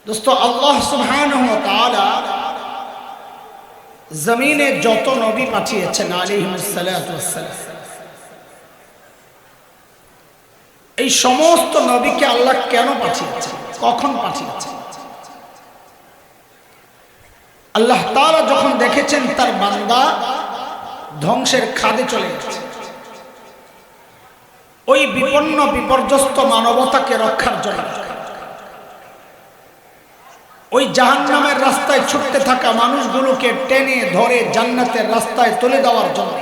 দোস্ত, আল্লাহ সুবহানাহু ওয়া তাআলা জমিনে যত নবী পাঠিয়েছেন আলাইহিস সালাতু ওয়াস সালাম, এই সমস্ত নবীকে আল্লাহ কেন পাঠিয়েছেন, কখন পাঠিয়েছেন? আল্লাহ তাআলা যখন দেখেছেন তার বান্দা ধ্বংসের খাদে চলে গেছে, ওই বিপন্ন বিপর্যস্ত মানবতাকে রক্ষার জন্য, ওই জাহান্নামের রাস্তায় ছুটতে থাকা মানুষগুলোকে টেনে ধরে জান্নাতের রাস্তায় তুলে দেওয়ার জন্য,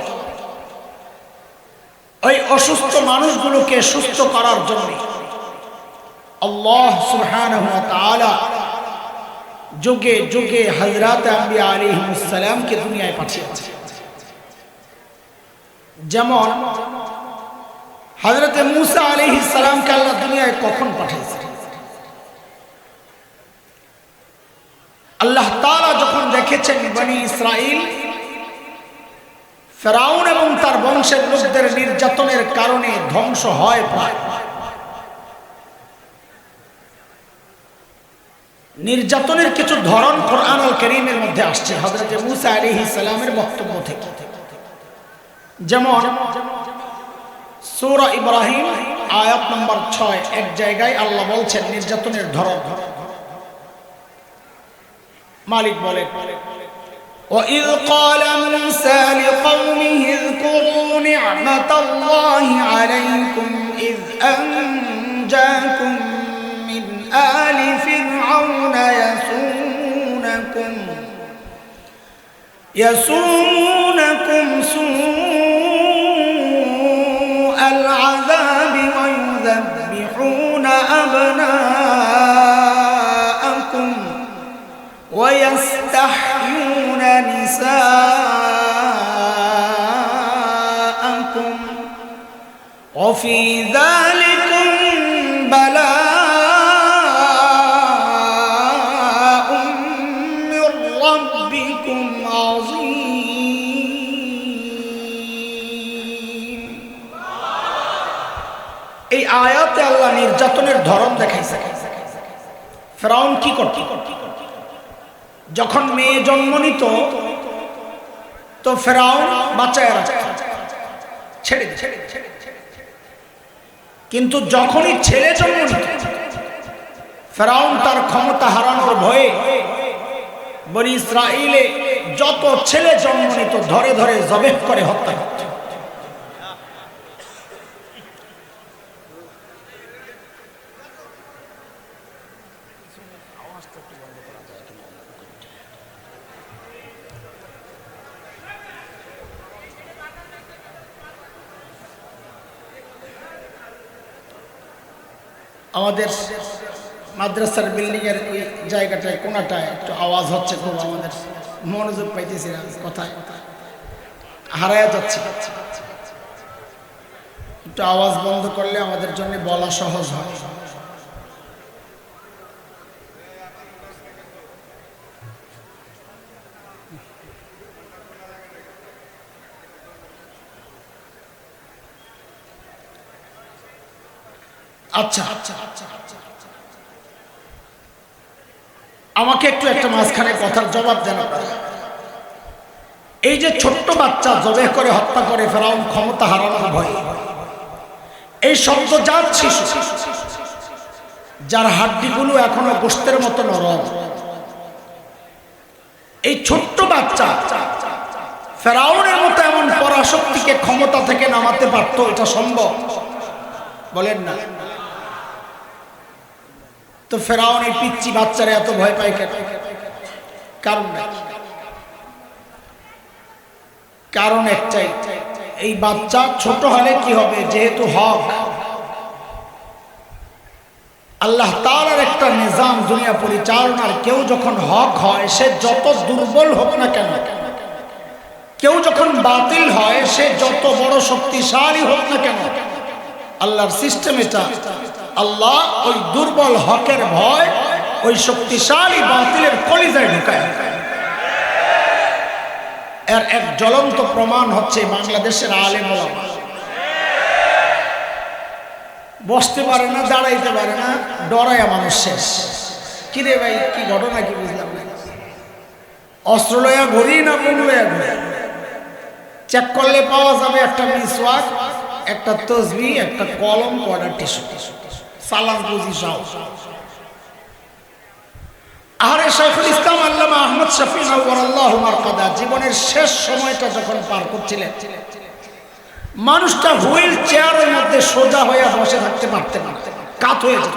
ওই অসুস্থ মানুষগুলোকে সুস্থ করার জন্য আল্লাহ সুবহানাহু ওয়া তাআলা যুগে যুগে হযরত আম্বিয়া আলাইহিস সালামকে দুনিয়ায় পাঠিয়েছেন। যেমন হযরত মূসা আলাইহিস সালামকে আল্লাহ দুনিয়ায় কখন পাঠিয়েছেন? আল্লাহ তাআলা যখন দেখেছেন বনি ইসরাইল ফেরাউন এবং তার বংশের লোকদের নির্যাতনের কারণে ধ্বংস হয় প্রায়, নির্যাতনের কিছু ধরন কোরআনুল কারীমের মধ্যে আসছে হযরত মূসা আলাইহিস সালামের বক্তব্য থেকে। যেমন সূরা ইব্রাহিম আয়াত নম্বর 6 এক জায়গায় আল্লাহ বলছেন নির্যাতনের ধরন। মালিক বলেন, وَإِذْ قَالَ مُوسَى لِقَوْمِهِ اذْكُرُوا نِعْمَةَ اللَّهِ عَلَيْكُمْ إِذْ أَنْجَاكُمْ مِنْ آلِ فِرْعَوْنَ يَسُومُونَكُمْ سُوءَ الْعَذَابِ وَيُذَبِّحُونَ أَبْنَاءَكُمْ وَيَسْتَحْيُونَ نِسَاءَكُمْ وَفِي ذَلِكُمْ بَلَاءٌ مِّن رَّبِّكُمْ عَظِيمٌ। এই আয়াতে আল্লাহ নির্যাতনের ধরন দেখাইছে। ফেরাউন কি করত? যখন মেয়ে জন্ম নিত তো ফেরাউন বাঁচায় রাখত, ছেড়ে দিত। কিন্তু যখনই ছেলে জন্ম নিত ফেরাউন তার ক্ষমতা হারানোর ভয়ে বনি ইসরাইলে যত ছেলে জন্ম নিত ধরে ধরে জবেহ করে হত্যা করত। আমাদের মাদ্রাসার বিল্ডিং এর ওই জায়গাটায় কোনাটায় একটু আওয়াজ হচ্ছে, খুব আমাদের মনোযোগ পাইতেছি না, কথায় হারায়া যাচ্ছে। একটু আওয়াজ বন্ধ করলে আমাদের জন্য বলা সহজ হয়। আচ্ছা, আমাকে একটু একটা মাঝখানে কথার জবাব দেন। এই যে ছোট্ট বাচ্চা জবেহ করে হত্যা করে ফেরাউন ক্ষমতা হারানোর ভয়ে, এই শব্দজাত শিশু যার হাড্ডিগুলো এখনো গোশতের মতো নরম, এই ছোট্ট বাচ্চা ফেরাউনের মতো এমন পরাশক্তিকে ক্ষমতা থেকে নামাতে পারতো? এটা সম্ভব? বলেন না। তো ফেরাউন এই পিচ্চি বাচ্চারা এত ভয় পায় কেন? কারণ একটাই, এই বাচ্চা ছোট হলে কি হবে, যেহেতু হক আল্লাহ তাআলার একটা নিজাম দুনিয়া পরিচালনার, কেউ যখন হক হয় সে যত দুর্বল হোক না কেন, কেউ যখন বাতিল হয় সে যত বড় শক্তিশালী হোক না কেন, আল্লাহর সিস্টেম এটা। আল্লাহ ওই দুর্বল হকের ভয় ওই শক্তিশালী বাতিলের কলিজায় ঢুকায়। এর এক জ্বলন্ত প্রমাণ হচ্ছে বাংলাদেশের আলেম ওলামা। বসতে পারে না, দাঁড়াইতে পারে না, ডরায়া মানুষ শেষ। কিরে ভাই কি ঘটনা কি বুঝলাম না, অস্ত্র লয়া ঘুরি না মুখ লয়া ঘুরি? চেক করলে পাওয়া যাবে একটা মিসওয়াক, একটা তসবিহ, একটা কলম, কয়টা টিস্যু, সালাম পুঁজি সহ। আরে শাইখুল ইসলাম আল্লামা আহমদ শফি নওয়ারাল্লাহু মারকাদা জীবনের শেষ সময়টা যখন পার করছিলেন, মানুষটা হুইল চেয়ারের মধ্যে সোজা হয়ে বসে থাকতে পারতেন না, কাত হয়ে যেত।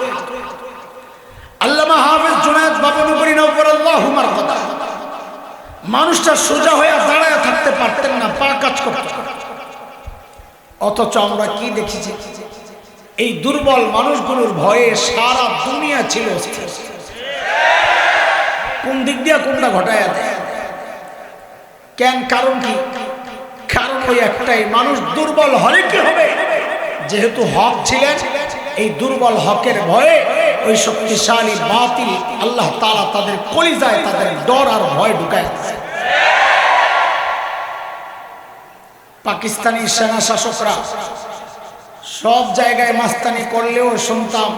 আল্লামা হাফেজ জুনায়েদ বাবনগরী নওয়ারাল্লাহু মারকাদা মানুষটা সোজা হয়ে দাঁড়ায় থাকতে পারতেন না, পা কাজ করত। অথচ আমরা কি দেখেছি, এই দুর্বল মানুষগুলোর ভয়ে সারা দুনিয়া ছিল। কোন দিক দিয়ে কোনটা ঘটায় দেয় কেন? কারণ কি? কারণ ওই একটাই, মানুষ দুর্বল হলে কি হবে? যেহেতু হক ছিলেন, এই দুর্বল হকের ভয়ে ওই শক্তিশালী বাতিল আল্লাহ তাআলা তাদের কলিজায় তাদের ডর আর ভয় ঢুকায়। পাকিস্তানি সেনা শাসকরা সব জায়গায় মাস্তানি করলেও শুনতাম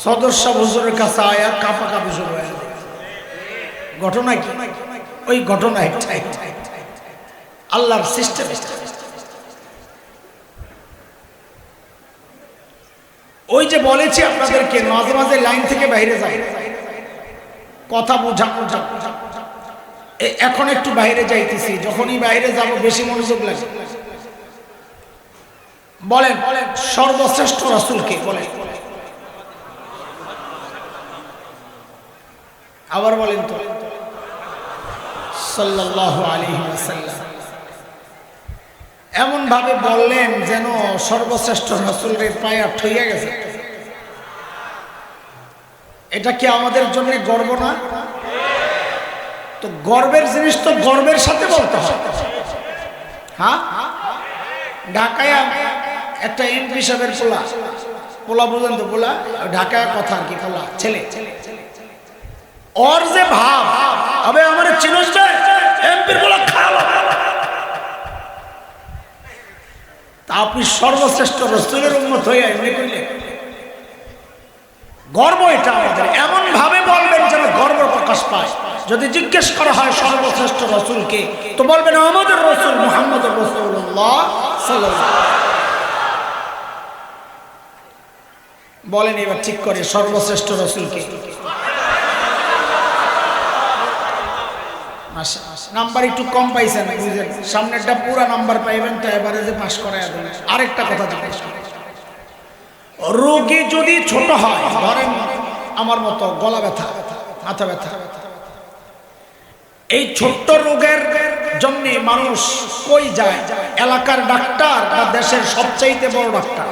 সদস্য হুজুরের কাছে আয়া কাঁপাকাঁপি শুরু হয়ে যায়। ঘটনা কি? ওই ঘটনা একটাই, আল্লাহর সিস্টেম। ওই যে বলেছি আপনাদেরকে, মাঝে মাঝে লাইন থেকে বাইরে যায়, কথা বোঝা। এখন একটু বাইরে যাইতেছি, যখনই বাইরে যাব বেশি মনোযোগ লাগে। বলেন সর্বশ্রেষ্ঠ রাসূলকে বলেন, আবার বলেন তো সাল্লাল্লাহু আলাইহি ওয়াসাল্লাম। এমন ভাবে বললেন যেন সর্বশ্রেষ্ঠ রাসূলের পায়ে ঠইয়া গেছে। এটা কি আমাদের জন্য গর্ব না? তো গর্বের জিনিস তো গর্বের সাথে বলতে হয়। হ্যাঁ, ঢাকায় একটা এমপি সাহেবের পোলা বুঝলেন তো, পোলা ঢাকায় কথা আর কি, পোলা ছেলে, ওর যে ভাব, আবে আমার চিনস যায় এমপির পোলা খারাপ। তা আপনি সর্বশ্রেষ্ঠ রাসূলের উম্মত হয়ে এমনি কইলেন, গর্ব এটা আমাদের। এমন ভাবে বলবেন যেন গর্ব প্রকাশ পায়। যদি জিজ্ঞেস করা হয় সর্বশ্রেষ্ঠ রাসূলকে, তো বলবেন আমাদের রাসূল মুহাম্মদুর রাসূলুল্লাহ সাল্লাল্লাহু আলাইহি ওয়াসাল্লাম। বলেন এবার ঠিক করে সর্বশ্রেষ্ঠ রাসূলকে। নাম্বার একটু কম পাইছেন, বুঝলেন? সামনেরটা পুরা নাম্বার পাইবেন তো এবারে যে পাস করায় দেবেন। আরেকটা কথা জিজ্ঞেস করেন, রোগী যদি ছোট হয়, ধরেন আমার মতো গলা ব্যথা, মাথা ব্যথা, এই ছোট্ট রোগের জন্য মানুষ কই যায়? এলাকার ডাক্তার বা দেশের সবচাইতে বড় ডাক্তার?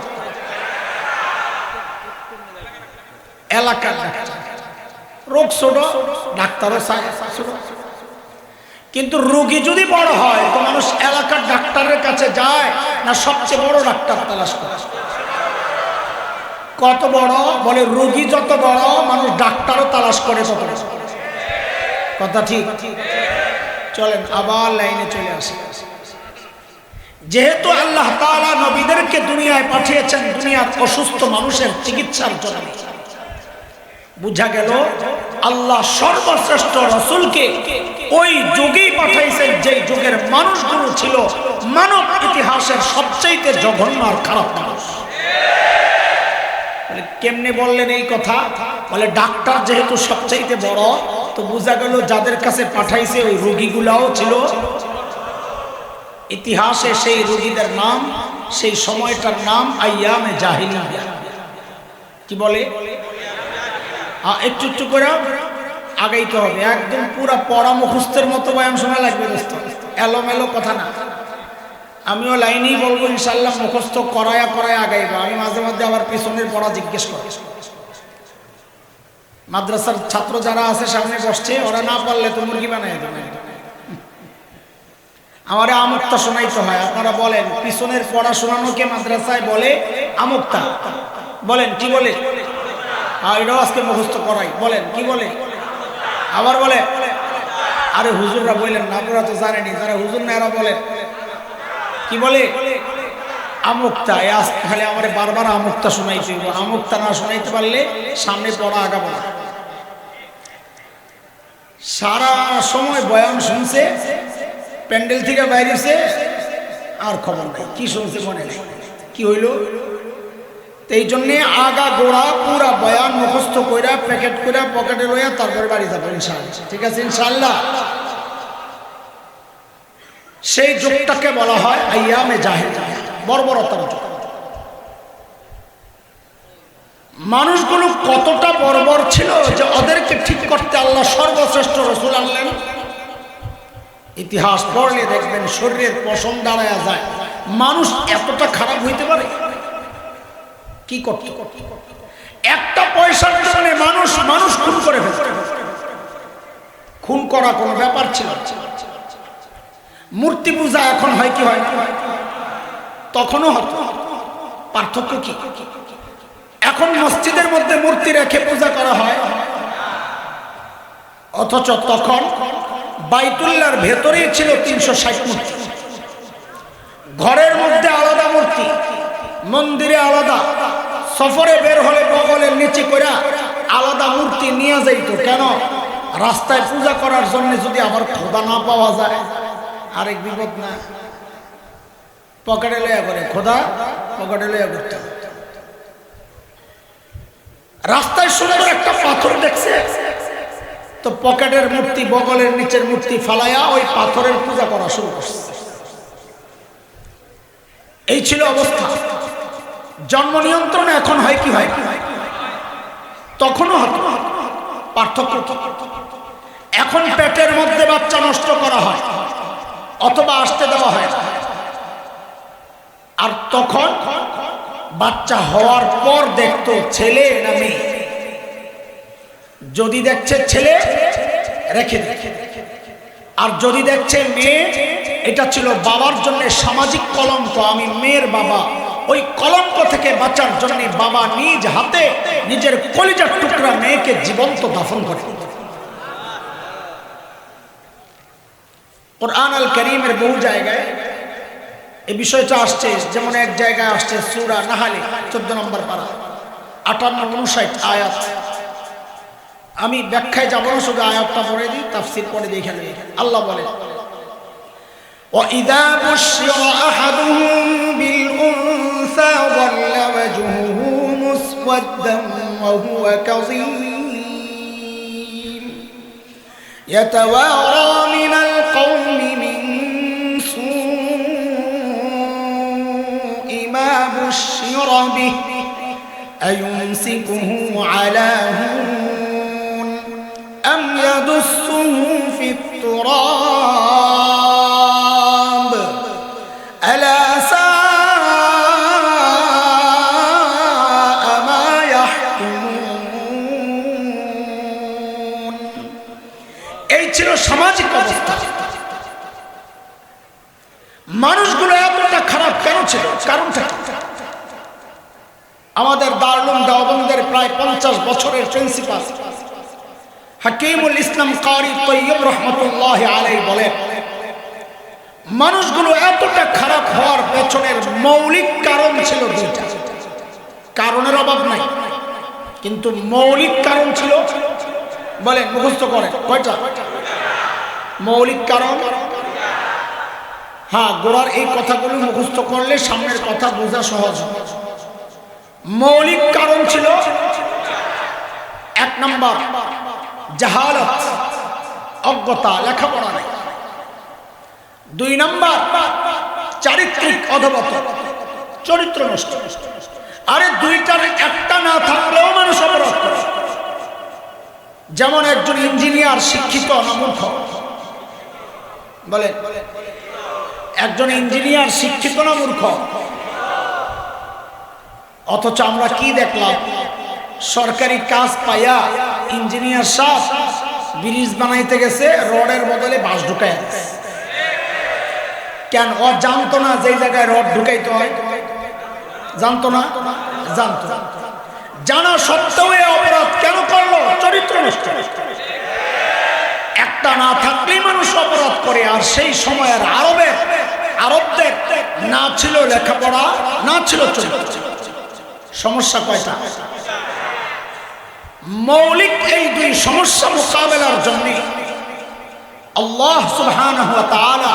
এলাকার ডাক্তার। রোগ ছোট, ডাক্তারও ছোট। কিন্তু রোগী যদি বড় হয় তো মানুষ এলাকার ডাক্তারের কাছে যায় না সবচেয়ে বড় ডাক্তার তালাশ করে? কত বড়? বলে রোগী যত বড় মানুষ ডাক্তারও তালাশ করে তত। কথা ঠিক? চলেন আবার লাইনে চলে আসি। যেহেতু আল্লাহ তাআলা নবীদেরকে দুনিয়ায় পাঠিয়েছেন দুনিয়ার অসুস্থ মানুষের চিকিৎসার জন্য, বুঝা গেল আল্লাহ সর্বশ্রেষ্ঠ রাসূলকে ওই যুগেই পাঠাইছেন যে যুগের মানুষগুলো ছিল মানব ইতিহাসের সবচাইতে জঘন্য আর খারাপ মানুষ। কেমনে বললেন এই কথা? বলে ডাক্তার যেহেতু সবচাইতে বড়, তো বোঝা গেল যাদের কাছে পাঠাইছে ওই রোগীগুলাও ছিল। ইতিহাসে সেই রোগীদের নাম, সেই সময়টার নাম আইয়ামে জাহিলিয়া। কি বলে? একটু একটু করে আগাইতে হবে, একদম পুরা পড়া মুখস্থের মতো বয়ান শোনা লাগবে দোস্ত, এলোমেলো কথা না। আমিও লাইনেই বলবো ইনশাল্লাহ, মুখস্থ করায়া করায়া আগাইবো। আমি মাঝে মধ্যে আবার পিছনের পড়া জিজ্ঞেস করি। মাদ্রাসার ছাত্র যারা আছে সামনে বসছে, ওরা না পারলে তো মুরগি বানাই দেবে। আমারে আমুক্তা শোনাইতে হয়। আপনারা বলেন পিছনের পড়া শোনানোকে মাদ্রাসায় বলে আমুক্তা। বলেন কি বলে? এটাও আজকে মুখস্থ করাই। বলেন কি বলে? আবার বলে। আরে হুজুররা বললেন না, আপনারা তো জানেনি। যারা হুজুর না এরা বলেন কি বলে? আমুক্তা। খালি আমার বারবার আমুক্তা শোনাইতে হইব। আমুক্তা না শোনাইতে পারলে সামনে পড়া আগাবো না। সারা সময় বয়ান শুনছে, প্যান্ডেল থেকে বাইরেছে, আর খবর নাই কি শুনছে মনে নেই কি হইল। এই জন্যে আগা গোড়া পুরা বয়ান মুখস্থ কইরা প্যাকেট কইরা পকেটে লইয়া তারপরে বাড়ি যাবো ইনশাআল্লাহ। ঠিক আছে ইনশাআল্লাহ। সেই যুগটাকে বলা হয় আইয়ামে জাহেলিয়া, বর্বরতার যুগ। মানুষগুলো কতটা বর্বর ছিল যে ওদেরকে ঠিক করতে আল্লাহ সর্বশ্রেষ্ঠ রাসূল আনলেন। ইতিহাস পড়লে দেখবেন শরীরের পশম দাঁড়ায়া যায়। মানুষ এতটা খারাপ হইতে পারে? কি করত? একটা পয়সার জন্য মানুষ মানুষ খুন করে ফেলত। খুন করা কোনো ব্যাপার ছিল? মূর্তি পূজা এখন হয় কি হয় না? তখনও হতো। পার্থক্য কি? এখন মসজিদের মধ্যে মূর্তি রেখে পূজা করা হয়, অথচ তখন বাইতুল্লাহর ভেতরেই ছিল 360 মূর্তি। ঘরের মধ্যে আলাদা মূর্তি, মন্দিরে আলাদা, সফরে বের হলে বগলের নিচে করে আলাদা মূর্তি নিয়ে যাইতো। কেন? রাস্তায় পূজা করার জন্য যদি আবার খোদা না পাওয়া যায় আরেক বিপদ না? পকেটে লইয়া করে খোদা, পকেটে লইয়া করতে। রাস্তায় সুন্দর একটা পাথর দেখছে তো পকেটের মূর্তি, বগলের নিচের মূর্তি ফালাইয়া ওই পাথরের পূজা করা শুরু করছে। এই ছিল অবস্থা। জন্ম নিয়ন্ত্রণে এখন হয় কি হয়? তখনও হতো। পার্থক্য কি? এখন পেটের মধ্যে বাচ্চা নষ্ট করা হয় অথবা আসতে দেওয়া হয়, আর তখন বাচ্চা হওয়ার পর দেখতো ছেলে না মেয়ে। যদি দেখছে ছেলে রেখে দেখে, আর যদি দেখছে মেয়ে, এটা ছিল বাবার জন্য সামাজিক কলঙ্ক। আমি মেয়ের বাবা, ওই কলঙ্ক থেকে বাঁচার জন্য বাবা নিজ হাতে নিজের কলিজার টুকরা মেয়েকে জীবন্ত দাফন করে। কুরআন আল কারীমের বহু জায়গায় এই বিষয়টা আসছে। যেমন এক জায়গায় আসছে সূরা নাহলে 14 নম্বর পারা 58-59 আয়াত। আমি ব্যাখ্যায় যাব না, শুধু আয়াতটা পড়ে দিই, তাফসীর পড়ে দিই। এখানে আল্লাহ বলে, وَإِذَا بُشِّرَ أَحَدُهُم بِالْأُنثَىٰ ظَلَّ وَجْهُهُ مُسْوَدًّا وَهُوَ كَظِيمٌ يَتَوَارَىٰ مِنَ الْقَوْمِ مِن سُوءِ مَا بُشِّرَ بِهِ أَيُمْسِكُهُ عَلَىٰ هُونٍ أَمْ يَدُسُّهُ فِي التُّرَابِ أَلَا سَاءَ مَا يَحْكُمُونَ। এই ছিল সামাজিক অবস্থা। মানুষগুলো এতটা খারাপ কেন ছিল? কারণটা কি? আমাদের দারুল দেওবন্দের প্রায় 50 বছরের প্রিন্সিপাল হাকিমুল ইসলাম কারি তৈয়ব রহমতুল্লাহ আলাইহি বলেন, মানুষগুলো এতটা খারাপ হওয়ার পেছনের মৌলিক কারণ ছিল দুইটা। কারণের অভাব নাই, কিন্তু মৌলিক কারণ ছিল। বলেন, মুখস্থ করেন কয়টা মৌলিক কারণ? হ্যাঁ, গোড়ার এই কথাগুলো মুখস্থ করলে সামনের কথা বোঝা সহজ হবে। মৌলিক কারণ ছিল 1 নম্বর জাহালত, অজ্ঞতা, লেখাপড়া নেই। 2 নম্বর চারিত্রিক অধঃপতন, চরিত্র নষ্ট। আরে দুইটার একটা না থাকলেও মানুষ অপরাধ করে। যেমন একজন ইঞ্জিনিয়ার শিক্ষিত না মূর্খ? বলেন, একজন ইঞ্জিনিয়ার শিক্ষিত না মূর্খ? অথচ আমরা কি দেখলাম? সরকারি কাজ পাইয়া ইঞ্জিনিয়ার সাহেব ব্রিজ বানাইতে গেছে, রডের বদলে বাঁশ ঢুকাই দিচ্ছে। কেন? ও জানতো না যে জায়গায় রড ঢুকাইতে হয়? জানতো না? জানতো। জানা সত্ত্বেও এই অপরাধ কেন করলো? চরিত্র নষ্ট। একটা না থাকলেই মানুষ অপরাধ করে। আর সেই সময়ের আরবদের না ছিল লেখাপড়া, না ছিল চরিত্র। সমস্যা কয়টা? মৌলিক এই দুই সমস্যা মোকাবেলার জন্য আল্লাহ সুবহানাহু ওয়া তাআলা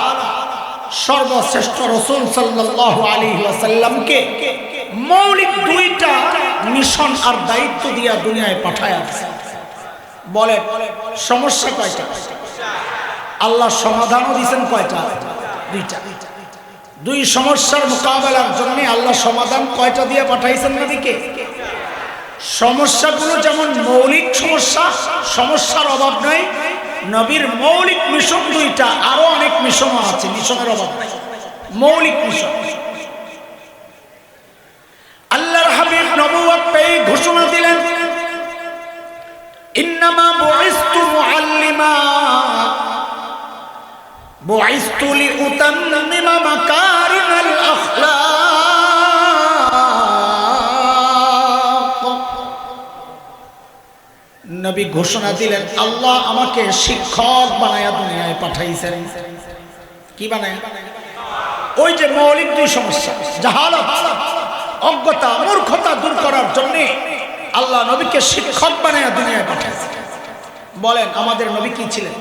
সর্বশ্রেষ্ঠ রাসূল সাল্লাল্লাহু আলাইহি ওয়াসাল্লামকে মৌলিক দুইটা মিশন আর দায়িত্ব দিয়া দুনিয়ায় পাঠায়া দিয়েছেন। বলে সমস্যা কয়টা? আল্লাহ সমাধানও দিয়েছেন কয়টা? দুইটা। দুই সমস্যার মোকাবেলার জন্য আল্লাহ সমাধান কয়টা দিয়ে পাঠাইছেন নবীকে? সমস্যাগুলো যেমন মৌলিক সমস্যা, সমস্যার অভাব নাই, নবীর মৌলিক মিশন দুইটা, আরো অনেক মিশনও আছে, মিশনের অভাব নাই, মৌলিক মিশন। আল্লাহর হাবিব নবুয়ত পেয়ে ঘোষণা দিলেন, ইন্নামা বুইসতু মুআল্লিমা বুইসতু লিউতাম্মিমা মাকারিমাল আখলাক। নবী ঘোষণা দিলেন, আল্লাহ আমাকে শিক্ষক বানায়া দুনিয়ায় পাঠাইছেন। কি বানায়? ওই যে মৌলিক দুই সমস্যা, জাহালত, অজ্ঞতা, মূর্খতা দূর করার জন্য আল্লাহ নবীকে শিক্ষক বানায়া দুনিয়ায় পাঠাইছেন। বলেন আমাদের নবী কি ছিলেন?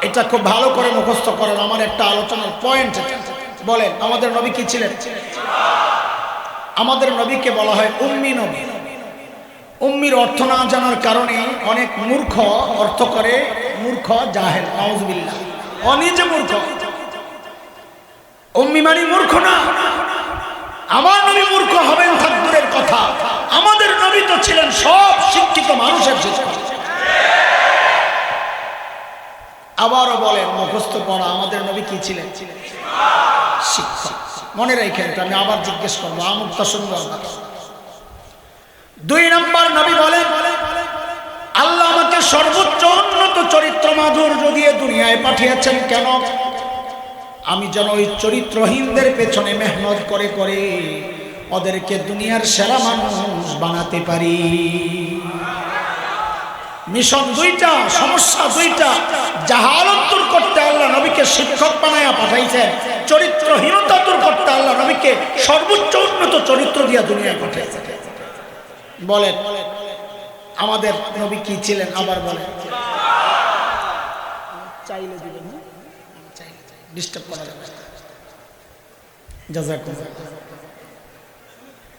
এটা খুব ভালো করে মুখস্থ করেন, আমার একটা আলোচনার পয়েন্ট। বলেন আমাদের নবী কি ছিলেন? আমাদের নবীকে বলা হয় উম্মি নবী। উম্মির অর্থ না জানার কারণে অনেক মূর্খ অর্থ করে মূর্খ, জাহেল, নাউজুবিল্লাহ। ও নিজে মূর্খ। উম্মি মানে মূর্খ না। আমার নবী মূর্খ হবেন থাক দূরের কথা, আমাদের নবী তো ছিলেন সব শিক্ষিত মানুষের শিক্ষক। আবারও বলেন মুখস্থ করা, আমাদের নবী কি ছিলেন? শিক্ষক। মনে রেখেন, আমি আবার জিজ্ঞেস করবো, আমুকটা শুনবো। দুই নম্বর নবী বলেন, আল্লাহ আমাকে সর্বোচ্চ উন্নত চরিত্র মাধুর্য দিয়ে দুনিয়ায় পাঠিয়েছেন। কেন? আমি যেন ওই চরিত্রহীনদের পেছনে মেহনত করে করে ওদেরকে দুনিয়ার সেরা মানুষ বানাতে পারি। মিশন দুইটা, সমস্যা দুইটা। জাহালত দূর করতে আল্লাহ নবীকে শিক্ষক বানায়া পাঠাইছেন, চরিত্রহীনতা দূর করতে আল্লাহ নবীকে সর্বোচ্চ উন্নত চরিত্র দিয়া দুনিয়ায় পাঠাইছেন। বলেন আমাদের নবী কি ছিলেন? আবার বলেন। চাইলে দিবেন, ডিস্টার্ব করা যাবে না। জাযাকুল্লাহ।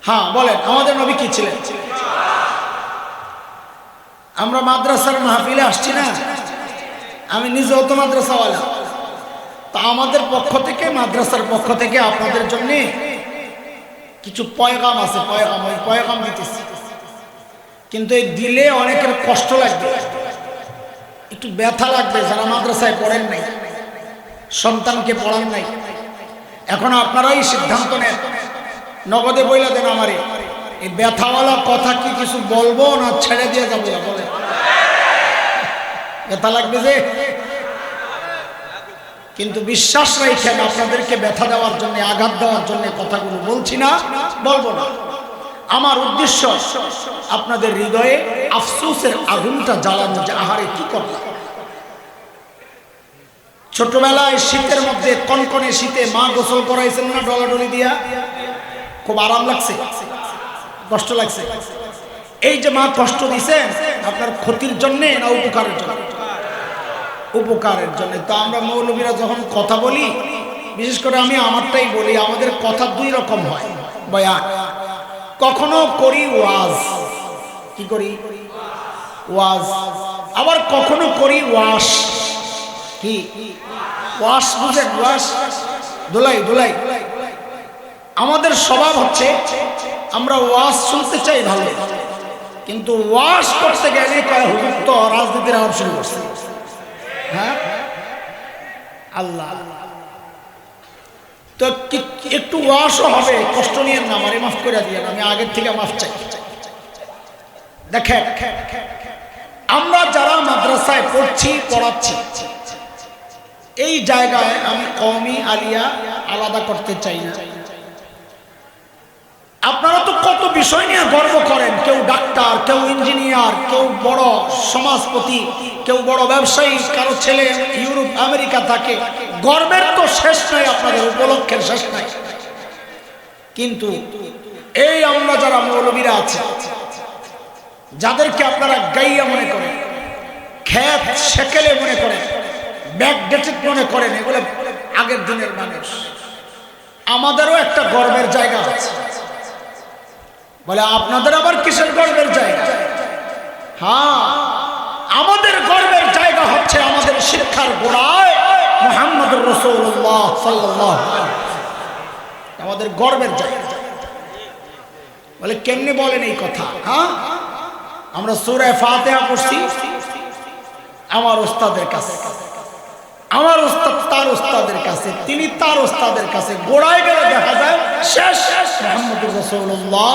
হ্যাঁ বলেন আমাদের নবী কি ছিলেন? আমরা মাদ্রাসার মাহফিলে আসছি না, আমি নিজেও তো মাদ্রাসাওয়ালা, তা আমাদের পক্ষ থেকে, মাদ্রাসার পক্ষ থেকে আপনাদের জন্য কিছু পয়গাম আছে, পয়গাম, ওই পয়গাম দিতেছি। কিন্তু এই দিলে অনেকের কষ্ট লাগবে, একটু ব্যথা লাগবে, যারা মাদ্রাসায় পড়েন নাই, সন্তানকে পড়ান নাই। এখন আপনারাই সিদ্ধান্ত নেন, নগদে বইলা দেন আমারে, এই ব্যথাওয়ালা কথা কি কিছু বলবো না ছেড়ে দিয়ে যাবো? বলে ব্যথা লাগবে যে, কিন্তু বিশ্বাস রাখেন আপনাদেরকে ব্যথা দেওয়ার জন্য, আঘাত দেওয়ার জন্য কথাগুলো বলছি না, বলবো না। আমার উদ্দেশ্য আপনাদের হৃদয়ে আফসোসের আগুনটা জ্বালানো, যে আহারে কি করলাম। ছোটবেলায় শীতের মধ্যে, কনকনে শীতে মা গোসল করাইছেন না ডলাডলি দিয়া? খুব আরাম লাগছে? কষ্ট লাগছে? এই যে মা কষ্ট দিছেন, আপনার ক্ষতির জন্য না উপকারের জন্য? উপকারের জন্য। তো আমরা মৌলবীরা যখন কথা বলি, বিশেষ করে আমি আমারটাই বলি, আমাদের কথা দুই রকম হয় বয়ান। কখনো করি ওয়াজ, কি করি? ওয়াজ। আবার কখনো করি ওয়াশ। কি ওয়াশ? বুঝেন? ওয়াশ, দোলাই দোলাই। আমাদের স্বভাব হচ্ছে আমরা ওয়াজ শুনতে চাই ভালো, কিন্তু ওয়াশ করতে গেলে হুজুর তো রাজনীতির আলাপ শুরু করছে। হ্যাঁ আল্লাহ, তো একটু ওয়াশও হবে, কষ্ট নিয়ে না, আমারে মাফ করে দিয়ে, আমি আগের থেকে মাফ চাই। দেখেন আমরা যারা মাদ্রাসায় পড়ছি, পড়াচ্ছি, এই জায়গায় আমি কওমি আলিয়া আলাদা করতে চাই না। আপনারা তো কত বিষয় নিয়ে গর্ব করেন, কেউ ডাক্তার, কেউ ইঞ্জিনিয়ার, কেউ বড় সমাজপতি, কেউ বড় ব্যবসায়ী, কারো ছেলে ইউরোপ আমেরিকা থাকে। গর্বের তো শেষ নাই, আপনাদের উপলক্ষের শেষ নাই। কিন্তু এই আমরা যারা মৌলবীরা আছে, যাদেরকে আপনারা গাইয়া মনে করেন, খ্যাত সেকেলে মনে করেন, ব্যাকডেটেড মনে করেন, এগুলো আগের দিনের মানুষ। আমাদেরও একটা গর্বের জায়গা আছে। বলে আপনাদের আবার কিসের গর্বের জায়গা? হ্যাঁ, আমাদের গর্বের জায়গা হচ্ছে আমাদের শিক্ষার গোড়ায় মুহাম্মদুর রাসূলুল্লাহ সাল্লাল্লাহু আলাইহি ওয়াসাল্লাম, আমাদের গর্বের জায়গা। বলে কেমনে বলেন এই কথা? হ্যাঁ, আমরা সূরা ফাতিহা পড়ছি আমার ওস্তাদের কাছে, আমার ওস্তাদ তার ওস্তাদের কাছে, তিনি তার ওস্তাদের কাছে, গোড়ায় গেলে দেখা যায় শেষ মুহাম্মদুর রাসূলুল্লাহ।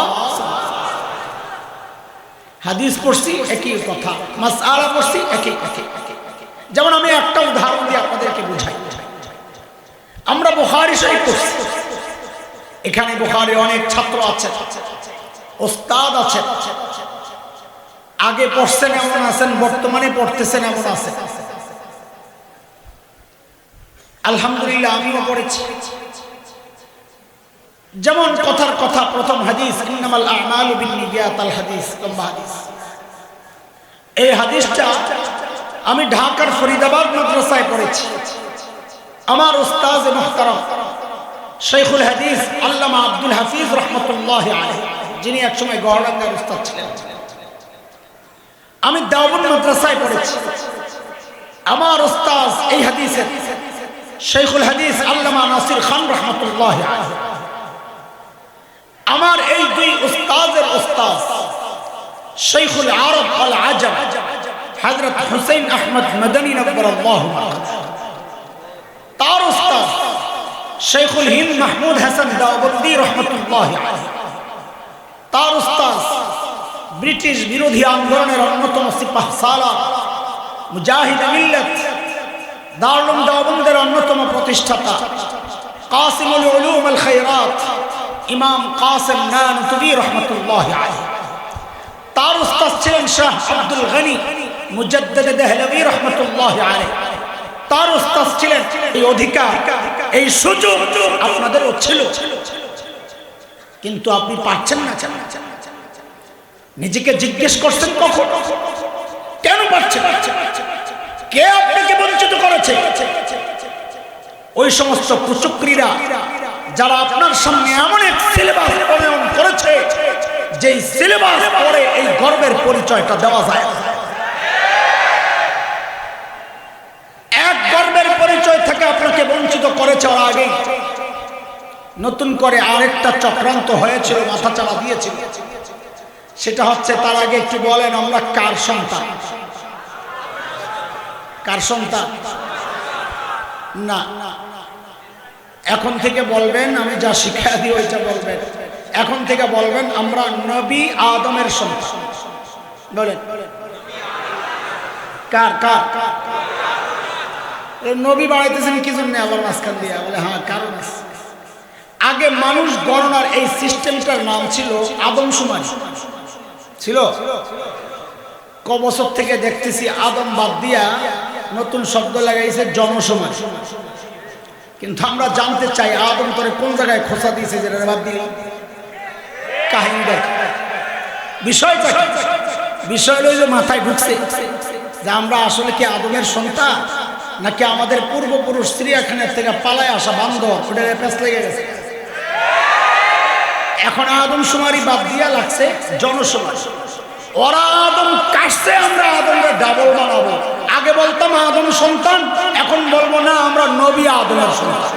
হাদিস পড়ছি একই কথা, মাসআলা পড়ছি একই একই। যেমন আমি একটা উদাহরণ দিয়ে আপনাদেরকে বুঝাই। আমরা বুখারী শরীফ পড়ছি, এখানে বুখারী অনেক ছাত্র আছে, ওস্তাদ আছে, আগে পড়ছেন এমন আছেন, বর্তমানে পড়তেছেন এমন আছেন। আলহামদুলিল্লাহ আমিও পড়েছি। যেমন কথার কথা প্রথম হাদিস ইন্নামাল আ'মালু বিন্নিয়াত, আল হাদিস, লম্বা হাদিস। এই হাদিসটা আমি ঢাকার ফরিদাবাদ মাদ্রাসায় পড়েছি। আমার উস্তাদ মুহতারাম শাইখুল হাদিস আল্লামা আব্দুল হাফিজ রাহমাতুল্লাহি আলাইহি, যিনি একসময় গহরাঙ্গার উস্তাদ ছিলেন, আমি দেওবন্দ মাদ্রাসায় পড়েছি। আমার উস্তাদ এই হাদিসের শাইখুল হাদিস আল্লামা নাসির খান রাহমাতুল্লাহি আলাইহি। আমার এই দুই উস্তাদের উস্তাদ শাইখুল আরব ওয়াল আজম হযরত হুসাইন আহমদ মাদানী নব্বরাল্লাহু মারকাদাহু, তার উস্তাদ শাইখুল হিন্দ মাহমুদ হাসান দেওবন্দি রাহমাতুল্লাহি আলাইহি, তার উস্তাদ ব্রিটিশ বিরোধী আন্দোলনের অন্যতম সিপাহসালার মুজাহিদ মিল্লাত দারুল দেওবন্দের অন্যতম প্রতিষ্ঠাতা কাসিমুল উলুম আল খায়রাত ইমাম কাসিম নানুতুবি রাহমাতুল্লাহি আলাইহি। তার উস্তাদ ছিলেন শাহ আব্দুল গনি মুজাদ্দিদ দেহলভী রাহমাতুল্লাহি আলাইহি। তার উস্তাদ ছিলেন, এই অধিকার এই সুযোগ আপনাদেরও ছিল, কিন্তু আপনি পাচ্ছেন না। নিজেকে জিজ্ঞেস করছেন কখন, কেন পাচ্ছেন? কে আপনাকে বঞ্চিত করেছে? ওই সমস্ত কুচক্রীরা যারা আপনার সামনে এমন এক সিলেবাস প্রণয়ন করেছে, যেই সিলেবাস পড়ে এই গর্বের পরিচয়টা দেওয়া যায়। এক গর্বের পরিচয় থেকে আপনাকে বঞ্চিত করেছে, ওর আগে নতুন করে আরেকটা চক্রান্ত হয়েছিল, মাথা চালা দিয়েছিল। সেটা হচ্ছে, তার আগে একটু বলেন আমরা কার সন্তান? কার সন্তান? না, এখন থেকে বলবেন, আমি যা শিক্ষা দিই ওইটা বলবেন। এখন থেকে বলবেন আমরা নবী আদমের সন্তান। বলেন কার কার? নবী বাড়াইতেছেন কি জন্য আবার মাঝখান দিয়ে? বলে হ্যাঁ কারণ আছে। আগে মানুষ গণনার এই সিস্টেমটার নাম ছিল আদমশুমারি ছিল। ক বছর থেকে দেখতেছি আদম বাদ দিয়া নতুন শব্দ লাগাইছে জনসমাজ। কিন্তু আমরা জানতে চাই আদম তোরে কোন জায়গায় খোঁচা দিয়েছে যেটা বাদ দিল? কাহিনীটা বিষয়টা বিষয় হলো যে মাথায় ঢুকছে যে আমরা আসলে কি আদমের সন্তান, নাকি আমাদের পূর্বপুরুষ চিড়িয়াখানার থেকে পালায় আসা বান্দর, ওটা পেঁচ লেগে গেছে। এখন আদমশুমারি বাদ দিয়া লাগছে জনসমাজ। ওরা আদম কাটছে, আমরা আদমের ডাবল বানাবো। আগে বলতাম আদম সন্তান, এখন বলবো না আমরা নবী আদমের সন্তান।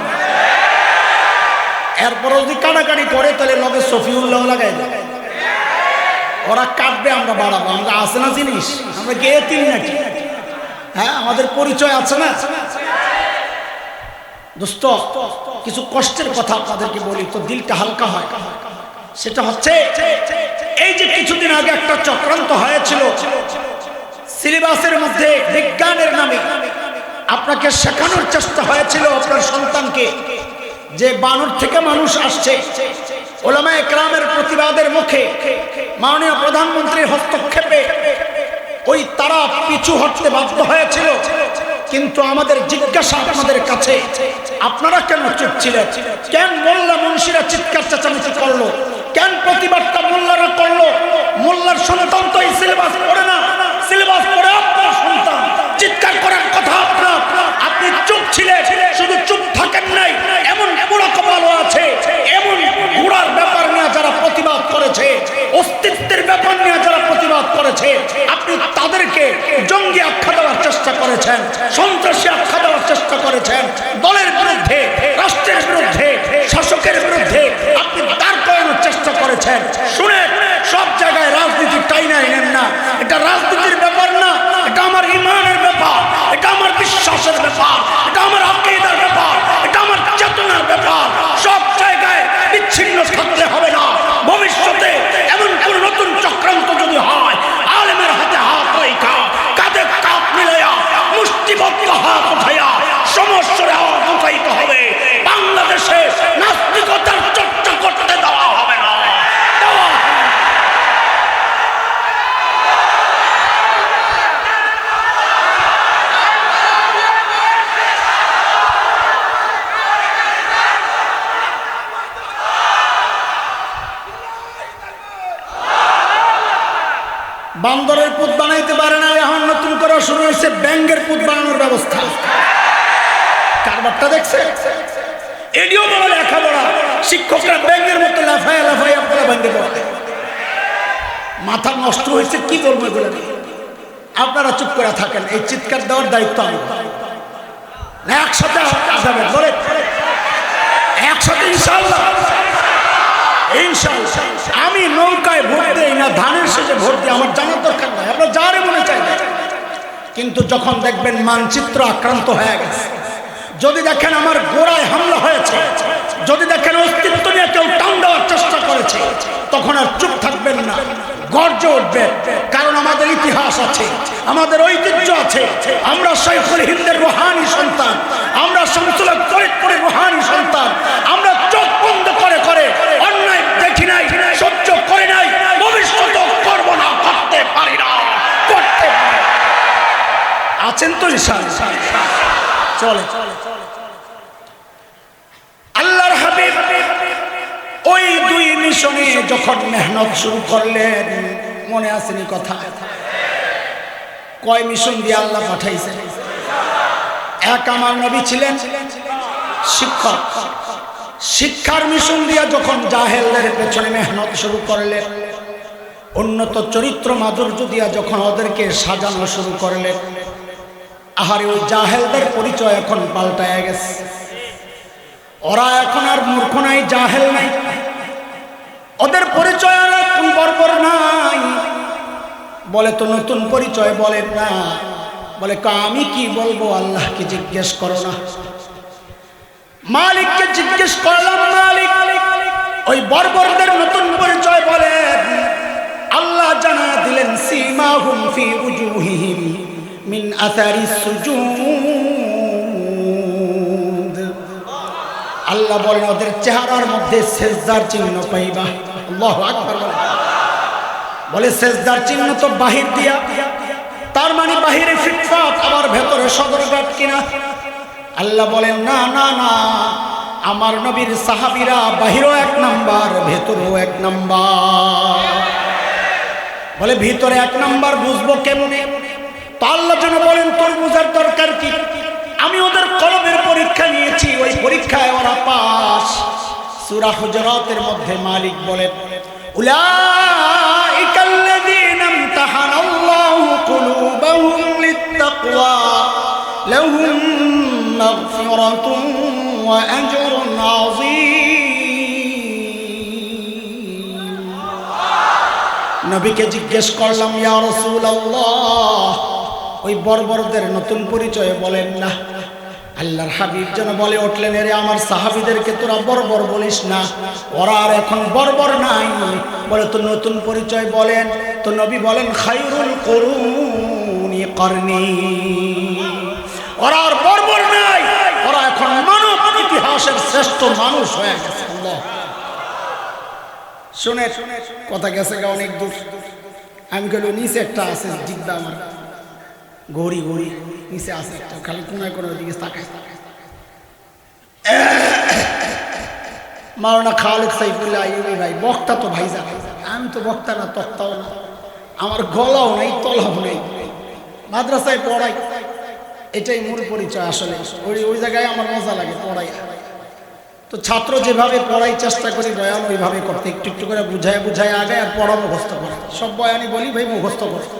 এরপর যদি কাটাকাটি করে তাহলে লগে সফিউল্লাহ লাগাই দেয়। ওরা কাটবে, আমরা বাড়াবো। আমরা আছে না জিনিস, আমরা গিয়ে তিন নাকি? হ্যাঁ, আমাদের পরিচয় আছে না? দোস্ত, কিছু কষ্টের কথা আপনাদেরকে বলি তো দিলটা হালকা হয়। সেটা হচ্ছে, এই যে কিছুদিন আগে একটা চক্রান্ত হয়েছিল, সিলেবাসের মধ্যে বিজ্ঞানের নামে আপনাকে শেখানোর চেষ্টা হয়েছিল আপনার সন্তানকে যে বানর থেকে মানুষ আসছে। ওলামায়ে কেরামের প্রতিবাদের মুখে, মাননীয় প্রধানমন্ত্রীর হস্তক্ষেপে ওই তারা পিছু হটতে বাধ্য হয়েছিল। কিন্তু আমাদের জিজ্ঞাসা আপনাদের কাছে, আপনারা কেন চুপ ছিলেন? কেন মোল্লা মুন্সিরা চিৎকার চেঁচামেচি করলো? কেন প্রতিবাদটা মোল্লারা করলো? মোল্লার সন্তান তো এই সিলেবাস পড়ে না, সিলেবাস পড়ে আপনার সন্তান। চিৎকার করার কথা আপনার, আপনি বান্দরের পুত বানাইতে পারে না, এখন নতুন করে শুরু হয়েছে ব্যাঙের পুত বানানোর ব্যবস্থা। কারবারটা দেখছে? এডিও বড় লেখাপড়া, শিক্ষকরা ব্যাঙের মতো লাফায় লাফায় আপনারা ভাঙতে পারে। মাথা নষ্ট হয়েছে, কি বলবো এগুলো? আপনারা চুপ করে থাকেন, এই চিৎকার দেওয়ার দায়িত্ব আমি। একসাথে বলে একসাথে ইনশাআল্লাহ, ইনশাআল্লাহ। আমি নৌকায় ভোট দেই না, ধানের শেষে ভোট দিই, আমার জানার দরকার নাই, আপনার যারে মনে চাই। কিন্তু যখন দেখবেন মানচিত্র আক্রান্ত হয়ে গেছে, যদি দেখেন আমার গোড়ায় হামলা হয়েছে, যদি দেখেন অস্তিত্ব নিয়ে কেউ টান দেওয়ার চেষ্টা করেছে, তখন আর চুপ থাকবেন না, গর্জে উঠবেন। কারণ আমাদের ইতিহাস আছে, আমাদের ঐতিহ্য আছে। আমরা শাইখুল হিন্দের রুহানি সন্তান, আমরা শামসুল হক ফরিদপুরের রুহানি সন্তান। আমরা চোখ বন্ধ করে করে অন্যায় দেখি নাই, সহ্য করে নাই, ভবিষ্যৎ করব না, করতে পারি না, করতে পারি। আছেন তো ইনশাআল্লাহ? চলে আল্লাহর হাবিব ওই দুই মিশনে যখন মেহনত শুরু করলেন, মনে আসেনি কথা? কয় মিশন দিয়ে আল্লাহ পাঠাইছেন? এক আমার নবী ছিলেন শিক্ষক, শিক্ষার মিশন দিয়া যখন জাহেলদের পেছনে মেহনত শুরু করলেন, উন্নত চরিত্র মাধুর্য দিয়া যখন ওদেরকে সাজানো শুরু করলেন, আহারে ওই জাহেলদের পরিচয় এখন পাল্টায় গেছে। ওরা এখন আর মূর্খ নাই, জাহেল নাই, ওদের পরিচয় আর এখন বর্বর নাই। বলে তো নতুন পরিচয় বলেন না, বলে আমি কি বলবো, আল্লাহকে জিজ্ঞেস করো না। মালিককে জিজ্ঞেস করলাম, মালিক ওই বর্বরদের নতুন পরিচয় বলেন। আল্লাহ জানা দিলেন, সীমাহুম ফি উজুহিহিম মিন আসারিস সুজুদ। আল্লাহ বলেন ওদের চেহারার মধ্যে সেজদার চিহ্ন পাইবা। আল্লাহু আকবার। বলে সেজদার চিহ্ন তো বাহির দিয়া, তার মানে বাহিরে ফিটফাট, আবার ভেতরে সদরঘাট কিনা? আল্লাহ বলেন না না না, আমার নবীর সাহাবীরা বাহিরও এক নাম্বার, ভেতরেও এক নাম্বার। বলে ভিতরে এক নাম্বার বুঝবো কেমনে? তো আল্লাহ যেন বলেন তোর বুঝার দরকার কি? আমি ওদের কলবের পরীক্ষা নিয়েছি, ওই পরীক্ষায় ওরা পাস। সূরা হুজুরাতের মধ্যে মালিক বলেন, উলাইকাল্লাযীনা ইমতাহানাল্লাহু কুলুবাহুম লিত্তাকওয়া লাহুম মাগফিরাতুন ওয়া আজরুন আযীম। নবীকে জিজ্ঞেস করলাম, ইয়া রাসূলুল্লাহ ওই বর্বরদের নতুন পরিচয় বলেন না। আল্লাহর হাবিব যেন বলে উঠলেন, এরে আমার সাহাবীদেরকে তোরা বর্বর বলিস না, ওরা আর এখন বর্বর নাই। বলে তো নতুন পরিচয় বলেন। তো নবী বলেন, খায়রুল কুরুনি করনি। ওরা আর বর্বর নাই, ওরা এখন মানব ইতিহাসের শ্রেষ্ঠ মানুষ হয়ে গেছে। আল্লাহ শুনে কথা গেছে গা অনেক দূর। আমি গেল নিচে একটা আছে জিদ্দা, আমার গড়ি গড়ি নিচে আছে একটা, খালি কোনায় কোনার দিকে তাকায়। মাওলানা খালেদ সাইফুল্লাহ আইয়ুবী ভাই বক্তা, তো ভাইজা আমি তো বক্তা না, তক্তাও না, আমার গলাও নাই তলাও নাই, মাদ্রাসায় পড়াই, এটাই মূল পরিচয়। আসলে ওই জায়গায় আমার মজা লাগে পড়াই। তো ছাত্র যেভাবে পড়াই চেষ্টা করি বয়ান ওইভাবে করতে, একটু একটু করে বুঝায় বুঝায় আগে আর পড়া মুখস্থ করে। সব বয়ানই বলি ভাই মুখস্থ করতে,